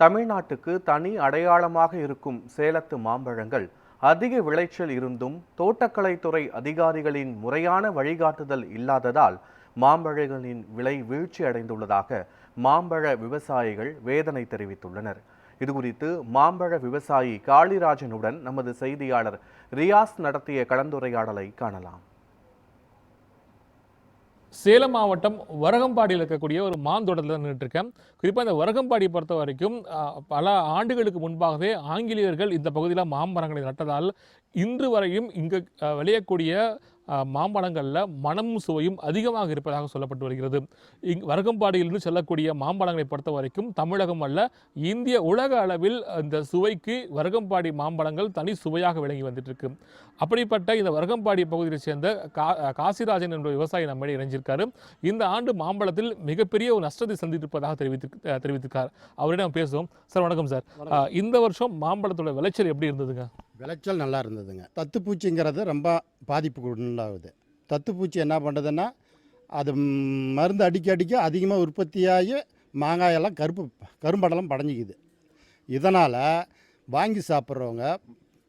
தமிழ்நாட்டுக்கு தனி அடையாளமாக இருக்கும் சேலத்து மாம்பழங்கள் அதிக விளைச்சல் இருந்தும் தோட்டக்கலைத்துறை அதிகாரிகளின் முறையான வழிகாட்டுதல் இல்லாததால் மாம்பழங்களின் விலை வீழ்ச்சி அடைந்துள்ளதாக மாம்பழ விவசாயிகள் வேதனை தெரிவித்துள்ளனர். இதுகுறித்து மாம்பழ விவசாயி காளிராஜனுடன் நமது செய்தியாளர் ரியாஸ் நடத்திய கலந்துரையாடலை காணலாம். சேலம் மாவட்டம் வரகம்பாடியில் இருக்கக்கூடிய ஒரு மாந்தோட்டத்தில் நின்றுட்டு இருக்கேன். குறிப்பாக இந்த வரகம்பாடி பொறுத்த வரைக்கும் பல ஆண்டுகளுக்கு முன்பாகவே ஆங்கிலேயர்கள் இந்த பகுதியில் மாமரங்களை நட்டதால் இன்று வரையும் இங்கு விளையக்கூடிய மாம்பழங்களில் மனமும் சுவையும் அதிகமாக இருப்பதாக சொல்லப்பட்டு வருகிறது. வரகம்பாடியிலிருந்து செல்லக்கூடிய மாம்பழங்களை பொறுத்த வரைக்கும் தமிழகம் அல்ல, இந்திய உலக அளவில் இந்த சுவைக்கு வரகம்பாடி மாம்பழங்கள் தனி சுவையாக விளங்கி வந்துட்டு இருக்கு. அப்படிப்பட்ட இந்த வரகம்பாடி பகுதியை சேர்ந்த காசிராஜன் என்ற விவசாயி நம்மிடையே இணைஞ்சிருக்காரு. இந்த ஆண்டு மாம்பழத்தில் மிகப்பெரிய ஒரு நஷ்டத்தை சந்தித்திருப்பதாக தெரிவித்திருக்கார். அவரிடம் பேசுவோம். சார் வணக்கம் சார். இந்த வருஷம் மாம்பழத்தோட விளைச்சல் எப்படி இருந்ததுங்க? விளைச்சல் நல்லா இருந்ததுங்க. தத்துப்பூச்சிங்கிறது ரொம்ப பாதிப்பு உண்டாகுது. தத்துப்பூச்சி என்ன பண்ணுறதுன்னா, அது மருந்து அடிக்க அதிகமாக உற்பத்தியாகி மாங்காயெல்லாம் கரும்படலாம் படைஞ்சிக்குது. இதனால் வாங்கி சாப்பிட்றவங்க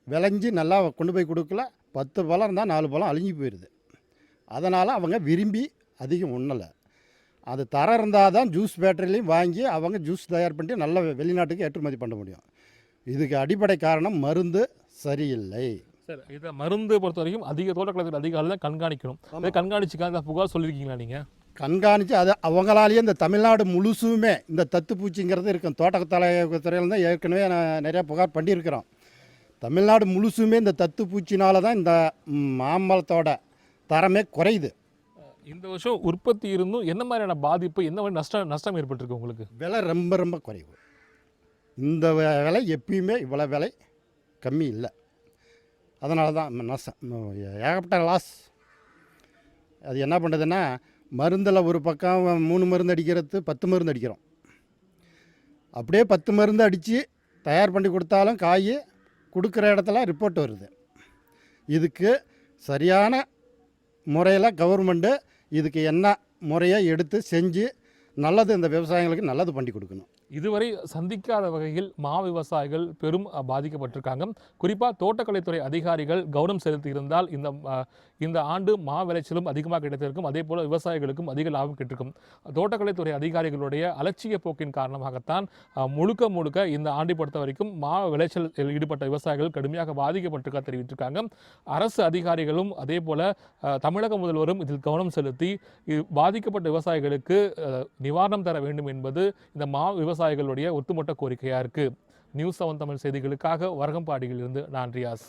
விளைஞ்சி நல்லா கொண்டு போய் கொடுக்கல, 10 பழம் இருந்தால் 4 பழம் அழிஞ்சு போயிடுது. அதனால் அவங்க விரும்பி அதிகம் உண்ணலை. அது தரம் இருந்தால் தான் ஜூஸ் பேட்டரிலையும் வாங்கி அவங்க ஜூஸ் தயார் பண்ணிட்டு நல்ல வெளிநாட்டுக்கு ஏற்றுமதி பண்ண முடியும். இதுக்கு அடிப்படை காரணம் மருந்து சரியில்லை. சார், இதை மருந்து பொறுத்த வரைக்கும் அதிக தோட்டக்கலை அதிகாரிகள் தான் கண்காணிக்கணும். அதை கண்காணிச்சுக்காக புகார் சொல்லியிருக்கீங்களா நீங்கள்? கண்காணித்து அதை அவங்களாலேயே இந்த தமிழ்நாடு முழுசுமே இந்த தத்துப்பூச்சிங்கிறது இருக்கும். தோட்டக்கலைத்துறையில் தான் ஏற்கனவே நான் நிறையா புகார் பண்ணியிருக்கிறோம். தமிழ்நாடு முழுசுமே இந்த தத்துப்பூச்சினால தான் இந்த மாம்பழத்தோட தரமே குறையுது. இந்த வருஷம் உற்பத்தி இருந்தும் என்ன மாதிரியான பாதிப்பு, என்ன மாதிரி நஷ்டம் ஏற்பட்டிருக்கு உங்களுக்கு? விலை ரொம்ப ரொம்ப குறைவு. இந்த விலை எப்பயுமே இவ்வளோ விலை கம்மி இல்லை. அதனால தான் நஷ்டம், ஏகப்பட்ட லாஸ். அது என்ன பண்ணுறதுன்னா, மருந்தில் ஒரு பக்கம் 3 மருந்து அடிக்கிறது 10 மருந்து அடிக்கிறோம். அப்படியே 10 மருந்து அடித்து தயார் பண்ணி கொடுத்தாலும் காய் கொடுக்குற இடத்துல ரிப்போர்ட் வருது. இதுக்கு சரியான முறையில் கவர்மெண்ட்டு இதுக்கு என்ன முறையை எடுத்து செஞ்சு நல்லது இந்த விவசாயிகளுக்கு நல்லது பண்ணி கொடுக்கணும். இதுவரை சந்திக்காத வகையில் மா விவசாயிகள் பெரும் பாதிக்கப்பட்டிருக்காங்க. குறிப்பாக தோட்டக்கலைத்துறை அதிகாரிகள் கவனம் செலுத்தி இருந்தால் இந்த ஆண்டு மா விளைச்சலும் அதிகமாக கிடைத்திருக்கும். அதே போல் விவசாயிகளுக்கும் அதிக லாபம் கிடைத்திருக்கும். தோட்டக்கலைத்துறை அதிகாரிகளுடைய அலட்சிய போக்கின் காரணமாகத்தான் முழுக்க இந்த ஆண்டை பொறுத்த வரைக்கும் மா விளைச்சல் ஈடுபட்ட விவசாயிகள் கடுமையாக பாதிக்கப்பட்டிருக்க தெரிவித்திருக்காங்க. அரசு அதிகாரிகளும் அதே போல தமிழக முதல்வரும் இதில் கவனம் செலுத்தி பாதிக்கப்பட்ட விவசாயிகளுக்கு நிவாரணம் தர வேண்டும் என்பது இந்த மா விவசாயிகளுடைய ஒட்டுமொத்த கோரிக்கையாக இருக்குது. நியூஸ் 7 தமிழ் செய்திகளுக்காக வரகம்பாடியிலிருந்து நான் ரியாஸ்.